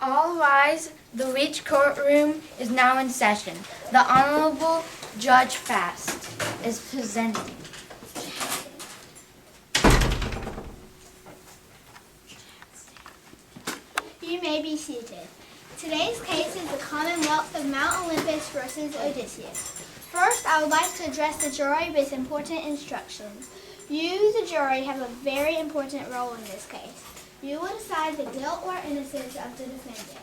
All rise. The Reach courtroom is now in session. The Honorable Judge Fast is presenting. You may be seated. Today's case is the Commonwealth of Mount Olympus versus Odysseus. First, I would like to address the jury with important instructions. You, the jury, have a very important role in this case. You will decide the guilt or innocence of the defendant.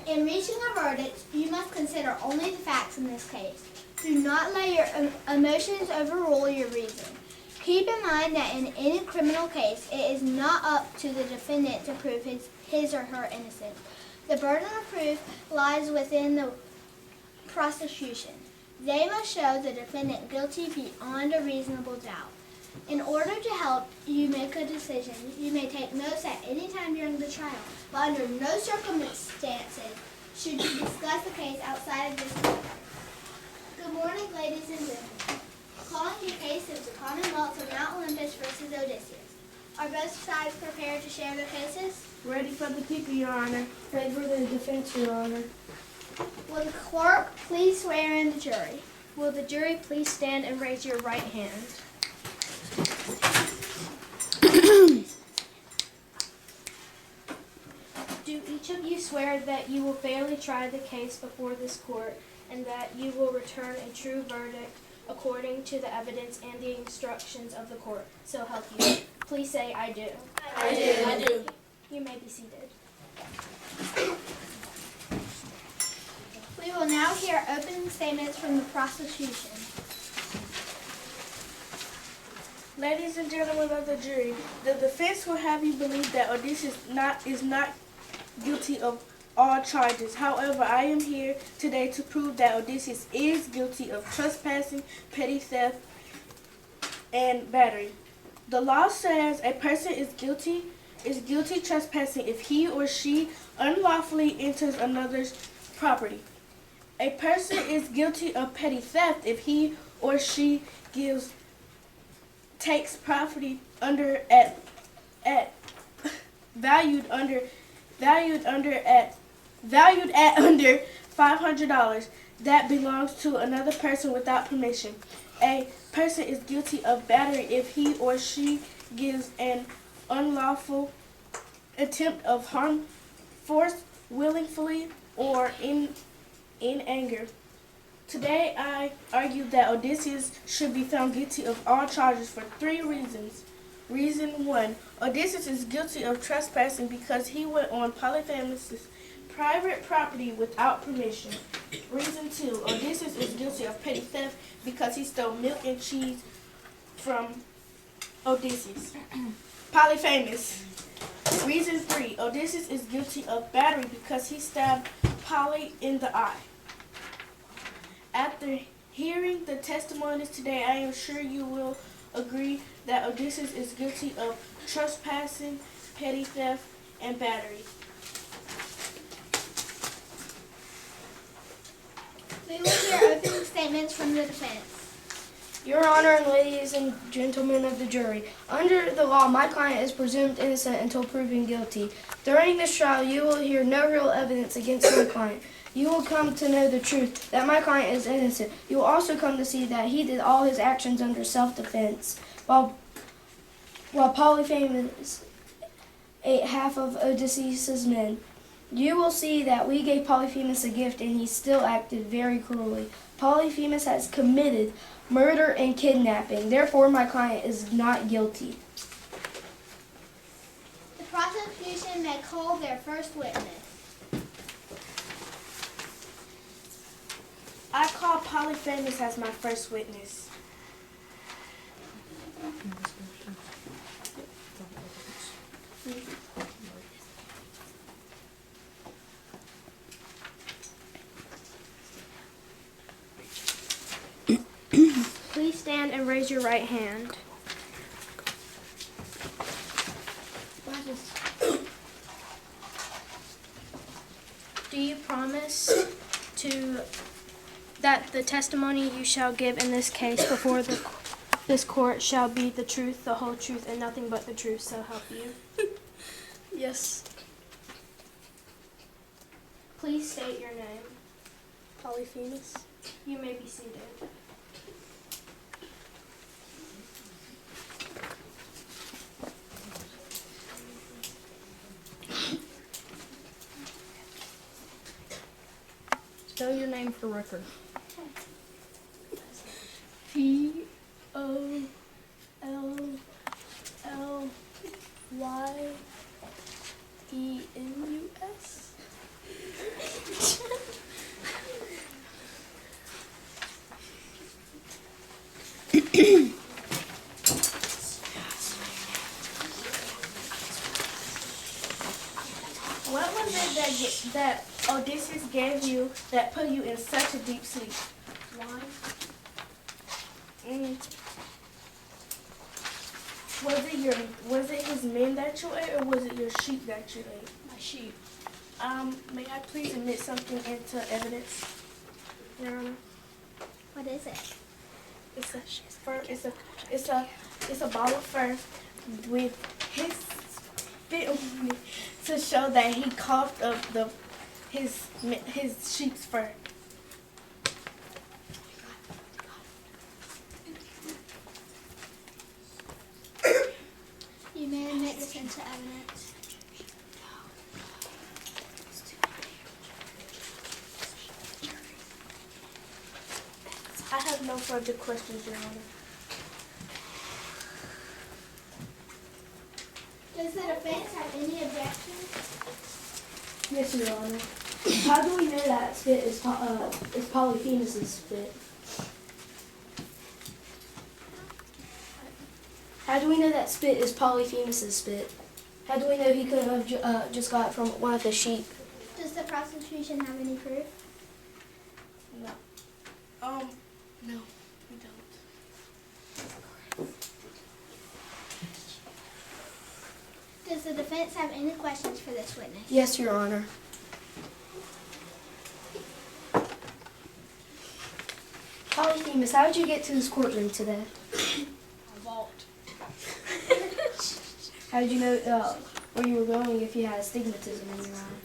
In reaching a verdict, you must consider only the facts in this case. Do not let your emotions overrule your reason. Keep in mind that in any criminal case, it is not up to the defendant to prove his or her innocence. The burden of proof lies within the prosecution. They must show the defendant guilty beyond a reasonable doubt. In order to help you make a decision, you may take notes at any time during the trial, but under no circumstances should you discuss the case outside of this courtroom. Good morning, ladies and gentlemen. Calling the case of the Commonwealth of Mount Olympus versus Odysseus. Are both sides prepared to share their cases? Ready for the people, Your Honor. Ready for the defense, Your Honor. Will the clerk please swear in the jury? Will the jury please stand and raise your right hand? Do each of you swear that you will fairly try the case before this court and that you will return a true verdict according to the evidence and the instructions of the court? So help you. Please say, I do. I do. I do. You may be seated. We will now hear opening statements from the prosecution. Ladies and gentlemen of the jury, the defense will have you believe that Odysseus is not guilty of all charges. However, I am here today to prove that Odysseus is guilty of trespassing, petty theft, and battery. The law says a person is guilty trespassing if he or she unlawfully enters another's property. A person is guilty of petty theft if he or she takes property valued at under $500 that belongs to another person without permission. A person is guilty of battery if he or she gives an unlawful attempt of harm, force, willingly, or in anger. Today, I argue that Odysseus should be found guilty of all charges for 3 reasons. Reason 1, Odysseus is guilty of trespassing because he went on Polyphemus' private property without permission. Reason 2, Odysseus is guilty of petty theft because he stole milk and cheese from Polyphemus. Reason 3, Odysseus is guilty of battery because he stabbed Poly in the eye. After hearing the testimonies today, I am sure you will agree that Odysseus is guilty of trespassing, petty theft, and battery. We will hear opening statements from the defense. Your Honor and ladies and gentlemen of the jury, under the law, my client is presumed innocent until proven guilty. During this trial, you will hear no real evidence against my client. You will come to know the truth, that my client is innocent. You will also come to see that he did all his actions under self-defense, while Polyphemus ate half of Odysseus' men. You will see that we gave Polyphemus a gift and he still acted very cruelly. Polyphemus has committed murder and kidnapping. Therefore, my client is not guilty. The prosecution may call their first witness. I call Polyphemus as my first witness. Please stand and raise your right hand. Do you promise that the testimony you shall give in this case before this court shall be the truth, the whole truth, and nothing but the truth, so help you? Yes. please state your name? Polyphemus. You may be seated. Spell your name for record. Pollyphemus. What was it that Odysseus gave you that put you in such a deep sleep? Wine? Was it his men that you ate, or was it your sheep that you ate? My sheep. May I please admit something into evidence, Your Honor? What is it? It's a ball of fur with his spit on it to show that he coughed up his sheep's fur. You may admit this into evidence. I have no further questions, Your Honor. Does the defense have any objections? Yes, Your Honor. How do we know that spit is Polyphemus' spit? How do we know that spit is Polyphemus' spit? How do we know he couldn't have just got it from one of the sheep? Does the prosecution have any proof? No. No, we don't. Does the defense have any questions for this witness? Yes, Your Honor. Polyphemus, how did you get to this courtroom today? I walked. How did you know where you were going if you had astigmatism in your eye?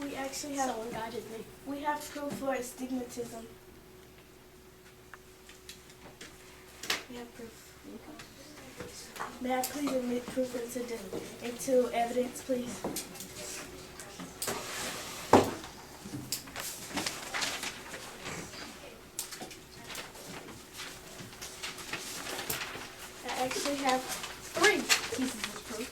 We actually have Someone guided me. We have proof for astigmatism. We have proof. May I please admit proof into evidence, please? I actually have 3 pieces of proof.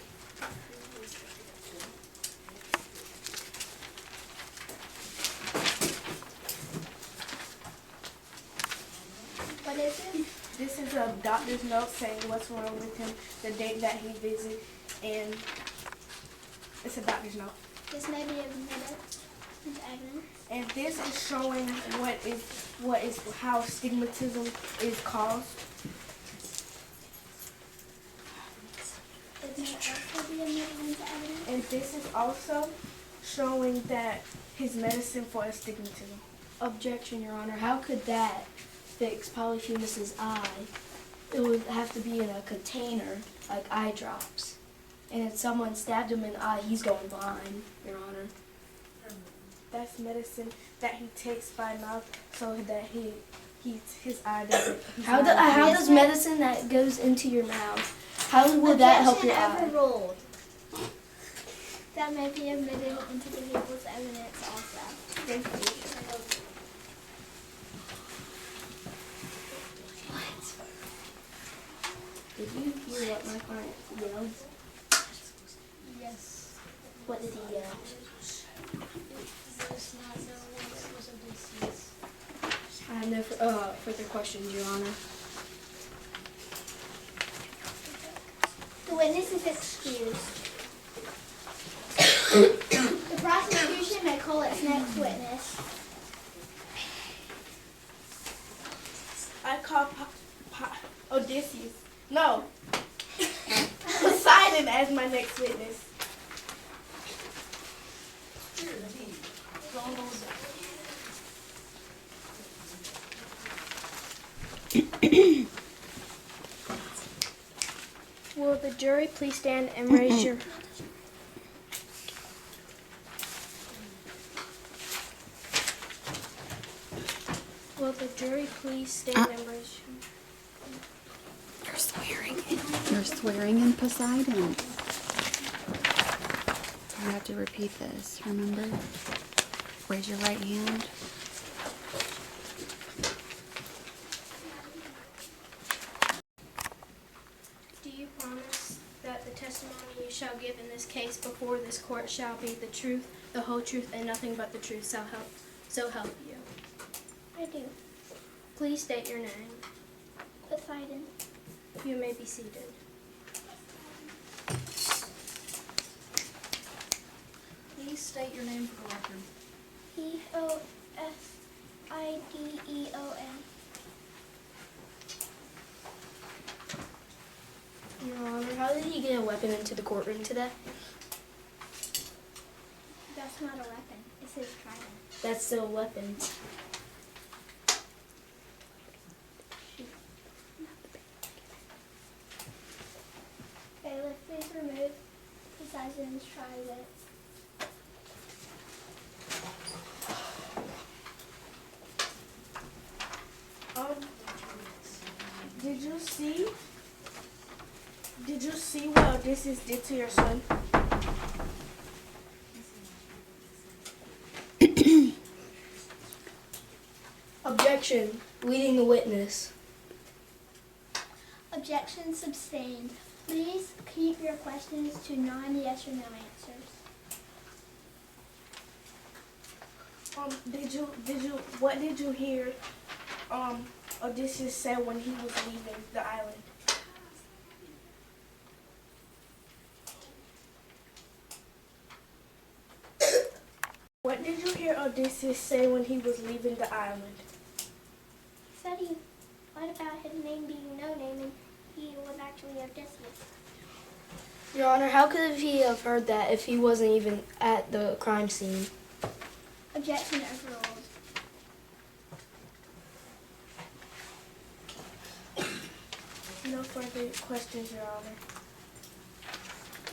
What is it? This is a doctor's note saying what's wrong with him, the date that he visited, and it's a doctor's note. This may be admitted into evidence. And this is showing how stigmatism is caused. This may also be admitted into evidence. And this is also showing that his medicine for astigmatism. Objection, Your Honor. How could that fix Polyphemus' eye? It would have to be in a container, like eye drops. And if someone stabbed him in the eye, he's going blind, Your Honor. That's medicine that he takes by mouth so that his eye doesn't. How does medicine that goes into your mouth, how will that help your Objection eye? overruled. That may be admitted into the people's evidence also. Thank you. Did you hear what my client yelled? Yes. What did he yell? I have no further questions, Your Honor. The witness is excused. The prosecution may call its next witness. I call Odysseus. No. Poseidon as my next witness. Will the jury please stand and raise your... will the jury please stand and raise your You're swearing in. You're swearing in Poseidon. You have to repeat this, remember? Raise your right hand. Do you promise that the testimony you shall give in this case before this court shall be the truth, the whole truth, and nothing but the truth, so help you? I do. Please state your name. Poseidon. You may be seated. Please state your name for the record. P-O-S-I-D-E-O-N. Your Honor, how did he get a weapon into the courtroom today? That's not a weapon. It's his trident. That's still a weapon. Bailiff, please remove Poseidon's trident. Did you see what Odysseus did to your son? Objection. Leading the witness. Objection sustained. Please keep your questions to non-yes or no answers. What did you hear Odysseus say when he was leaving the island? What did you hear Odysseus say when he was leaving the island? He said he lied about his name being no name and he was actually Odysseus. Your Honor, how could he have heard that if he wasn't even at the crime scene? Objection overruled. No further questions, Your Honor.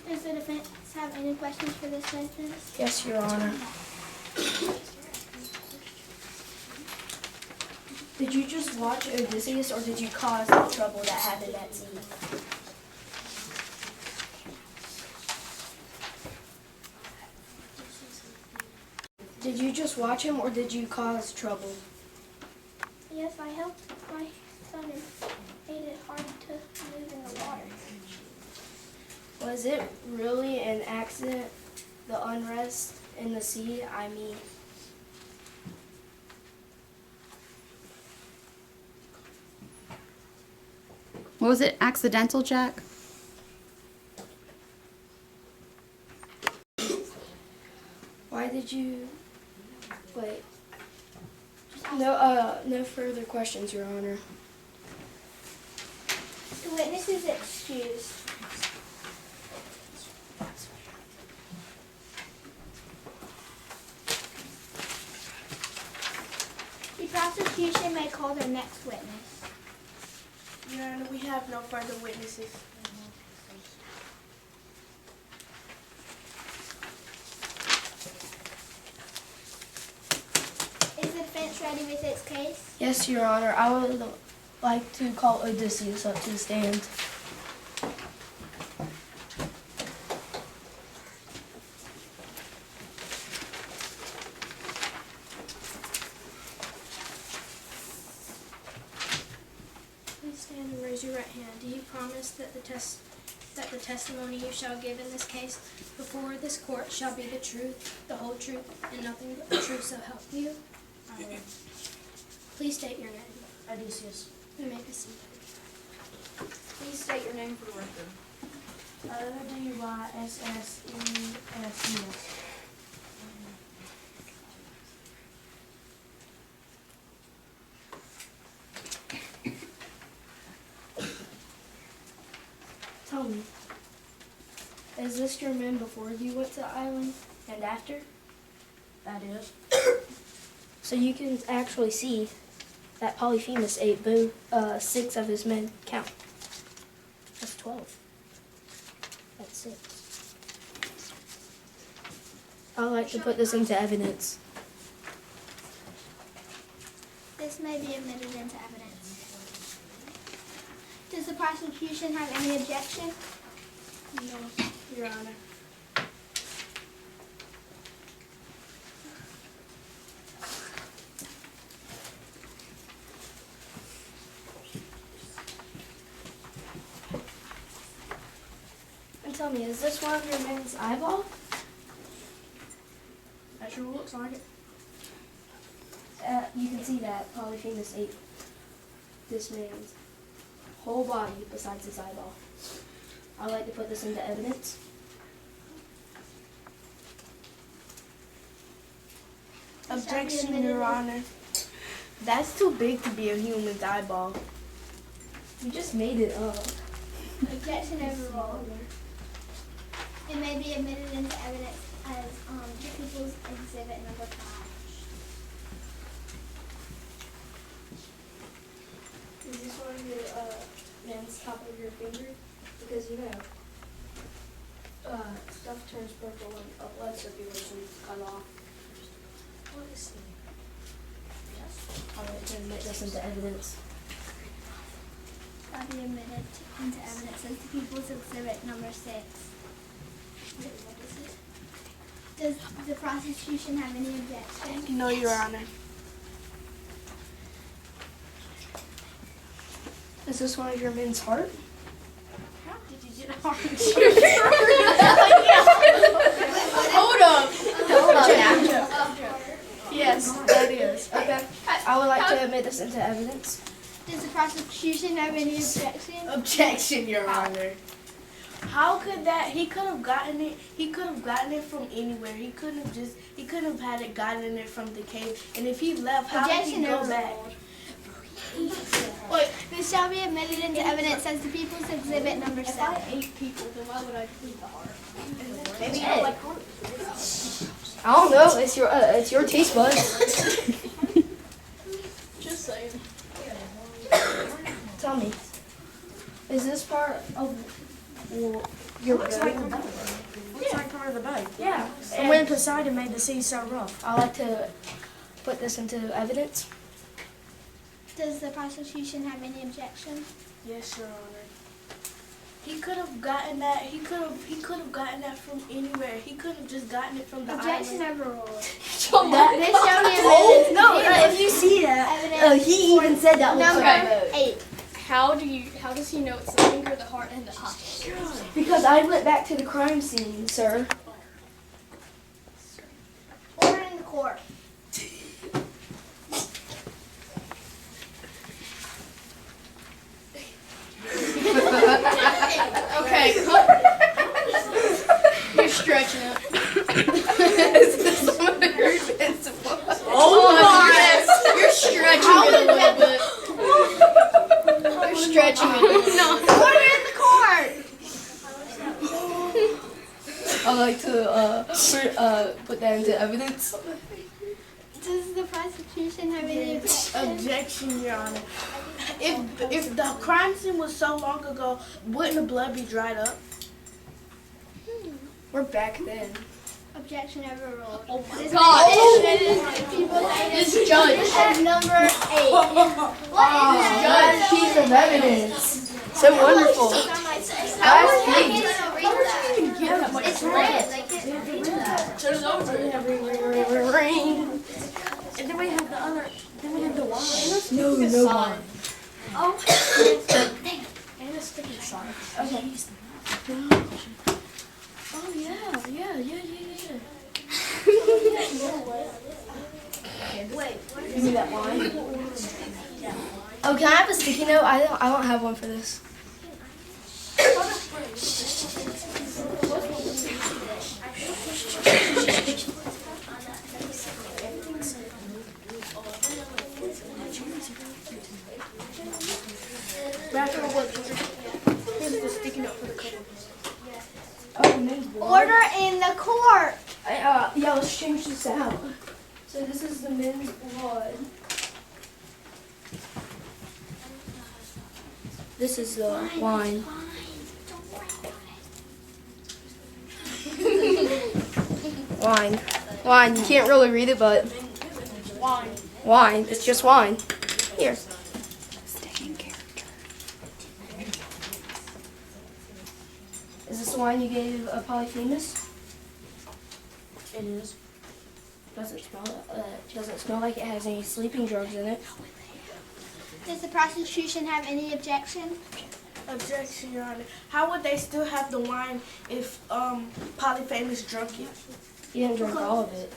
Does the defense have any questions for this witness? Yes, Your Honor. Did you just watch Odysseus or did you cause the trouble that happened at sea? Did you just watch him or did you cause trouble? Yes, I helped my son and made it hard to move in the water. Was it really an accident, the unrest in the sea? I mean, What was it? Accidental, Jack? why did you, wait, no further questions, Your Honor. The witness is excused. The prosecution may call their next witness. Your Honor, we have no further witnesses. Is the defense ready with its case? Yes, Your Honor, I would like to call Odysseus up to the stand. Please stand and raise your right hand. Do you promise that the testimony you shall give in this case before this court shall be the truth, the whole truth, and nothing but the truth, so help you? I will. Please state your name. Odysseus. You may be seated. Please state your name for the record. Odysseus. Tell me, is this your man before you went to the island and after? That is. So you can actually see that Polyphemus ate 6 of his men. Count. That's 12. That's 6. I'd like to put this into evidence. This This may be admitted into evidence. Does the prosecution have any objection? No, Your Honor. And tell me, is this one of your men's eyeball? That sure looks like it. You can see that Polyphemus ate this man's whole body besides his eyeball. I'd like to put this into evidence. Objection, Your Honor. That's too big to be a human's eyeball. You just made it up. Objection overruled. It may be admitted into evidence as People's Exhibit number 5. Is this one of your men's top of your finger? Because you know, stuff turns purple when a blood circulation is cut off. What is it? Yes. I'd like to admit this into evidence. Shall be admitted into evidence as the People's Exhibit number 6. Does the prosecution have any objection? No, Your Honor. Is this one of your men's heart? How did you get off? Hold up. Yes, that is. Okay. I would like to admit this into evidence. Does the prosecution have any objection? Objection, Your Honor. How could that? He could have gotten it. He could have gotten it from anywhere. He couldn't have had it gotten it from the cave. And if he left, how did he Objection go back? overruled. Wait, this shall be admitted into evidence as the People's Exhibit number 7. 8 people, then why would I plead the heart? Maybe I like heart. I don't know. It's your taste buds. Just saying. Tell me, is this part of your Looks like the boat. Looks like part of the boat. Yeah. And when Poseidon made the sea so rough. I like to put this into evidence. Does the prosecution have any objection? Yes, Your Honor. He could have gotten that. He could have gotten that from anywhere. He could have just gotten it from the Objection island. overruled. That- This shall be admitted no, into if you see that, evidence he even said that looks number like a boat. 8. How does he know it's the finger, the heart, and the eye? Because I went back to the crime scene, sir. Order in the court. Okay. You're stretching it. Oh my! You're stretching it a little bit. You're stretching it a little bit. Order in the court. I like to put that into evidence. Does the prosecution have any objection? Objection, Your Honor. If the crime scene was so long ago, wouldn't the blood be dried up? We're back then. Objection overruled. Oh my This God. may be admitted into People's This Exhibit judge. as number 8. What is Judge, piece of evidence. So wonderful. Last page. It's red. They can't read that. Turn it over. And then we have the other. Then we have the wine. No wine. Oh. And a sticky side. Okay. Oh yeah. Wait. Give me that wine. Oh, can I have a sticky note? I don't have one for this. Here's the sticky note for the cover. Oh, men's blood. Order in the court. Yeah, let's change this out. So this is the men's blood. This is the wine. Wine. You can't really read it, but Wine. wine. It's just wine. Here. Stay in character. Is this the wine you gave Polyphemus? It is. Doesn't smell like it has any sleeping drugs in it. Does the prosecution have any objection? Objection, Your Honor. How would they still have the wine if Polyphemus drunk it? He didn't drink all of it.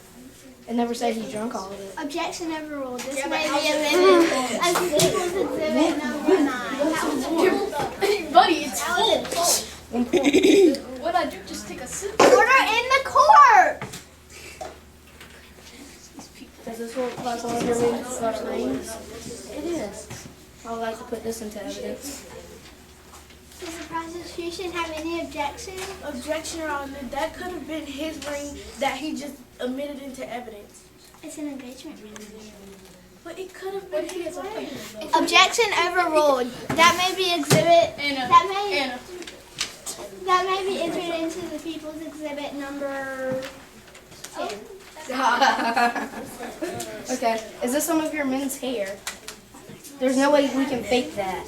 It never said he drank all of it. Objection overruled. This may be amended as People's Exhibit number 9. Buddy, it's That was full. it. What'd I do? Just take a sip. Order in the court! Does this look like one of your rings? It is. I would like to put this into evidence. Does the prosecution have any objection? Objection, Your Honor. That could have been his ring that he just admitted into evidence. It's an engagement ring. But it could have been his ring. Objection overruled. That may be exhibit. Anna. That may be entered into the People's Exhibit number 10. Okay. Is this some of your men's hair? There's no way we can fake that.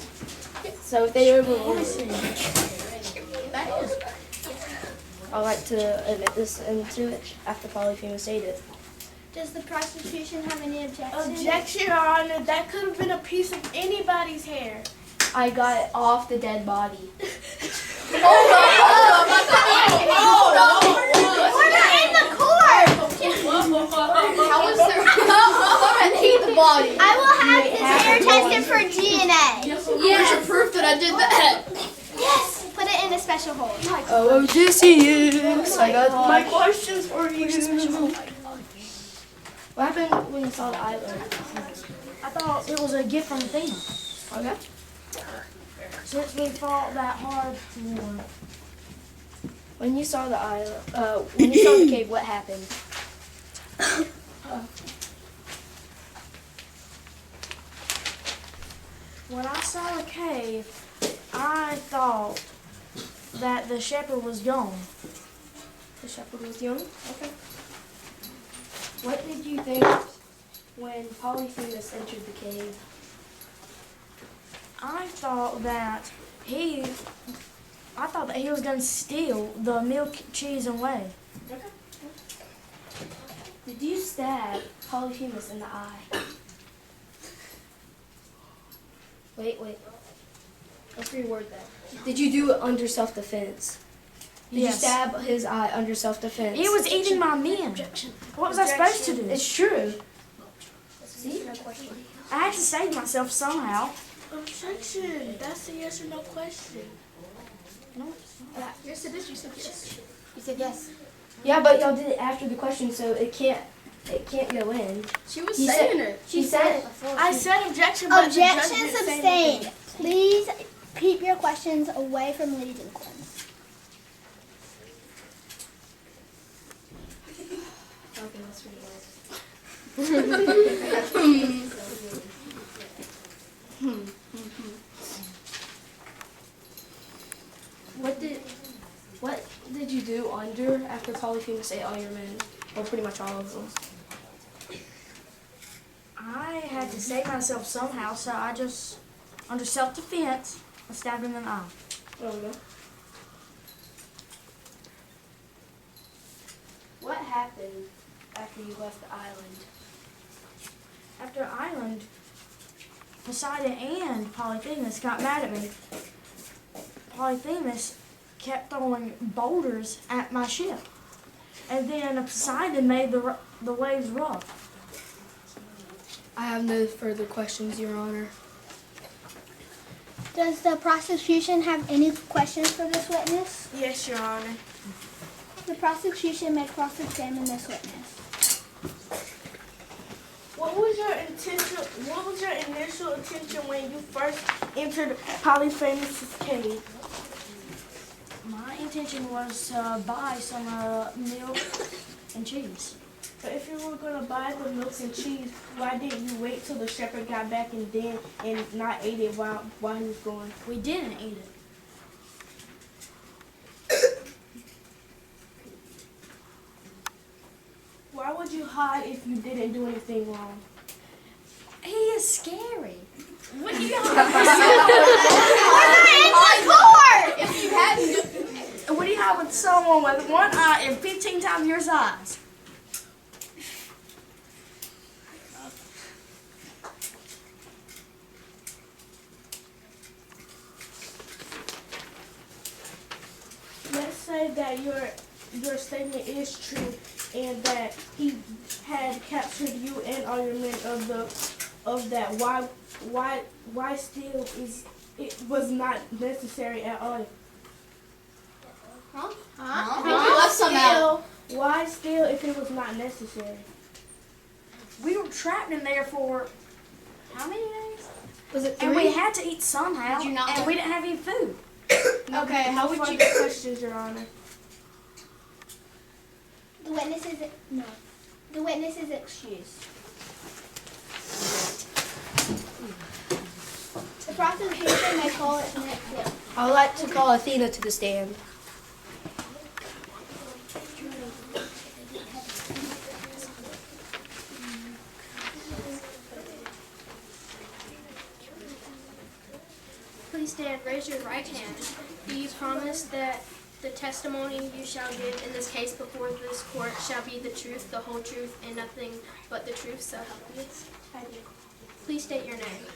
So if they overrule it, I'd like to admit this into it after Polyphemus ate it. Does the prosecution have any objection? Objection, Your Honor. That could have been a piece of anybody's hair. I got it off the dead body. Order in the court! How was there? I ate the body. I will have his hair tested for DNA. Where's your proof that I did that? Yes! Put it in a special hold. Oh, Odysseus! I got My questions for you. What happened when you saw the island? I thought it was a gift from Athena. Okay. Since we fought that hard war. When you saw the island, when you saw the cave, what happened? When I saw the cave, I thought that the shepherd was gone. The shepherd was young? Okay. What did you think when Polyphemus entered the cave? I thought that he was gonna steal the milk, cheese, and whey. Did you stab Polyphemus in the eye? Wait. Let's reword that. Did you do it under self-defense? Did Yes. you stab his eye under self-defense? He was eating my men. What was I supposed to do? It's true. See? I had to save myself somehow. Objection. That's a yes or no question. Yes, it is. You said yes. You said yes. Yeah, but y'all did it after the question, so it can't go in. She was He saying said- it. She said I said objection, but the judge Objections didn't say abstained. anything. Please keep your questions away from Lady Dinklins. Okay, let's reword. What did you do under after Polyphemus ate all your men? Well, pretty much all of them. I had to save myself somehow, so I just, under self-defense, I stabbed him in the eye. There we go. What happened after you left the island? After the island, Poseidon and Polyphemus got mad at me. Polyphemus kept throwing boulders at my ship. And then Poseidon made the waves rough. I have no further questions, Your Honor. Does the prosecution have any questions for this witness? Yes, Your Honor. The prosecution may cross-examine this witness. What was your intention? What was your initial intention when you first entered Polyphemus' cave? My intention was to buy some milk and cheese. But if you were gonna buy the milk and cheese, why didn't you wait till the shepherd got back and not ate it while he was gone? We didn't eat it. Why would you hide if you didn't do anything wrong? He is scary. What do you We're not in the court! If you hadn't, What do you have with someone with one eye and 15 times your size? Let's say that your statement is true and that he had captured you and all your men of that. Why still is it was not necessary at all? I think you left some out. Why still if it was not necessary? We were trapped in there for how many days? Was it And 3? we had to eat somehow. Did you not and have- we didn't have any food. Okay, how would you? Further questions, Your Honor? The witness is excused. The prosecution may call its next witness. I would like to call Athena to the stand. Please stand, raise your right hand. Do you promise that the testimony you shall give in this case before this court shall be the truth, the whole truth, and nothing but the truth, so help you? I do. Please state your name.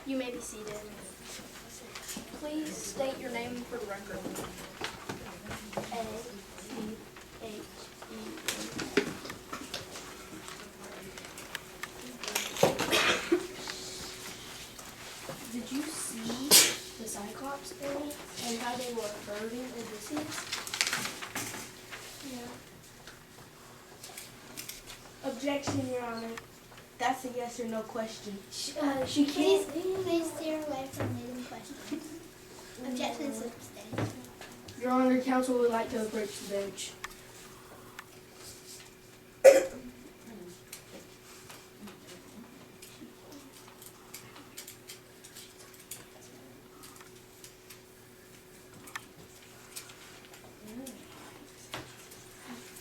You may be seated. Please state your name for the record. Did you see the Cyclops thing and how they were hurting Odysseus? Objection, Your Honor. That's a yes or no question. She Please, can't. please steer away from leading questions. Objection sustained. Your Honor, counsel would like to approach the bench.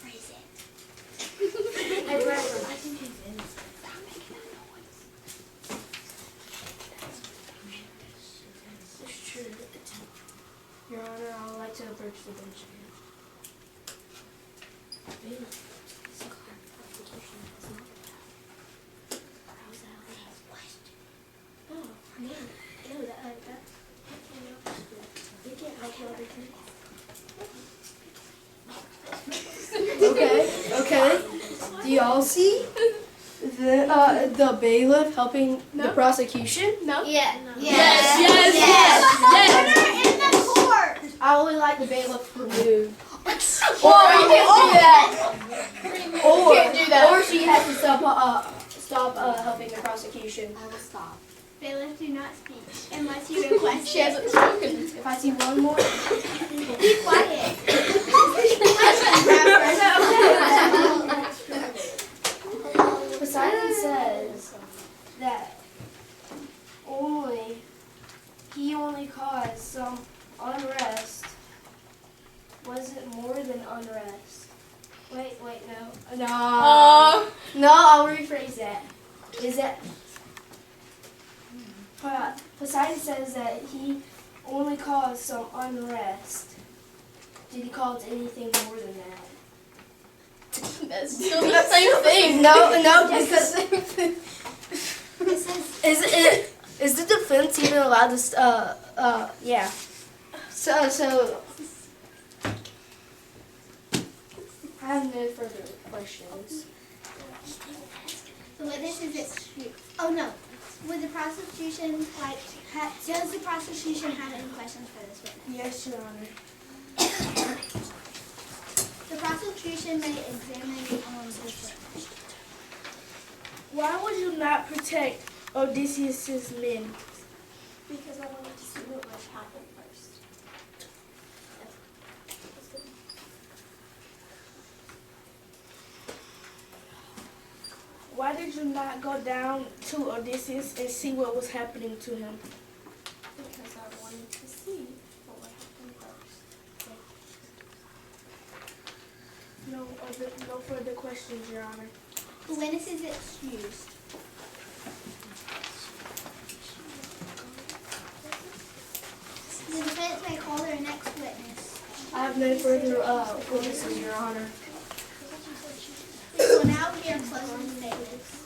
Phrase it. It's true. Your Honor, I would like to approach the bench. Okay. Do y'all see the bailiff helping the prosecution? No? Yeah. Yes. We're in the court. I would like the bailiff removed. Or you can't do that. Or, can't do that. or she has to stop helping the prosecution. I will stop. Bailiff, do not speak unless you request She hasn't spoken. If I see one more, Be quiet. Poseidon says that he only caused some unrest. Was it more than unrest? Wait, no. No, I'll rephrase that. Is that Poseidon says that he only caused some unrest. Did he cause anything more than that? That's still the same thing. No, because This is is the defense even allowed to? Yeah. So I have no further questions. the witness is excused. Oh no. Would the prosecution does the prosecution have any questions for this witness? Yes, Your Honor. The prosecution may examine this witness. Why would you not protect Odysseus's men? Because I wanted to see what would happen first. Why did you not go down to Odysseus and see what was happening to him? Because I wanted to see what would happen first. No further questions, Your Honor. The witness is excused. no further witnesses, Your Honor. We will now hear closing statements.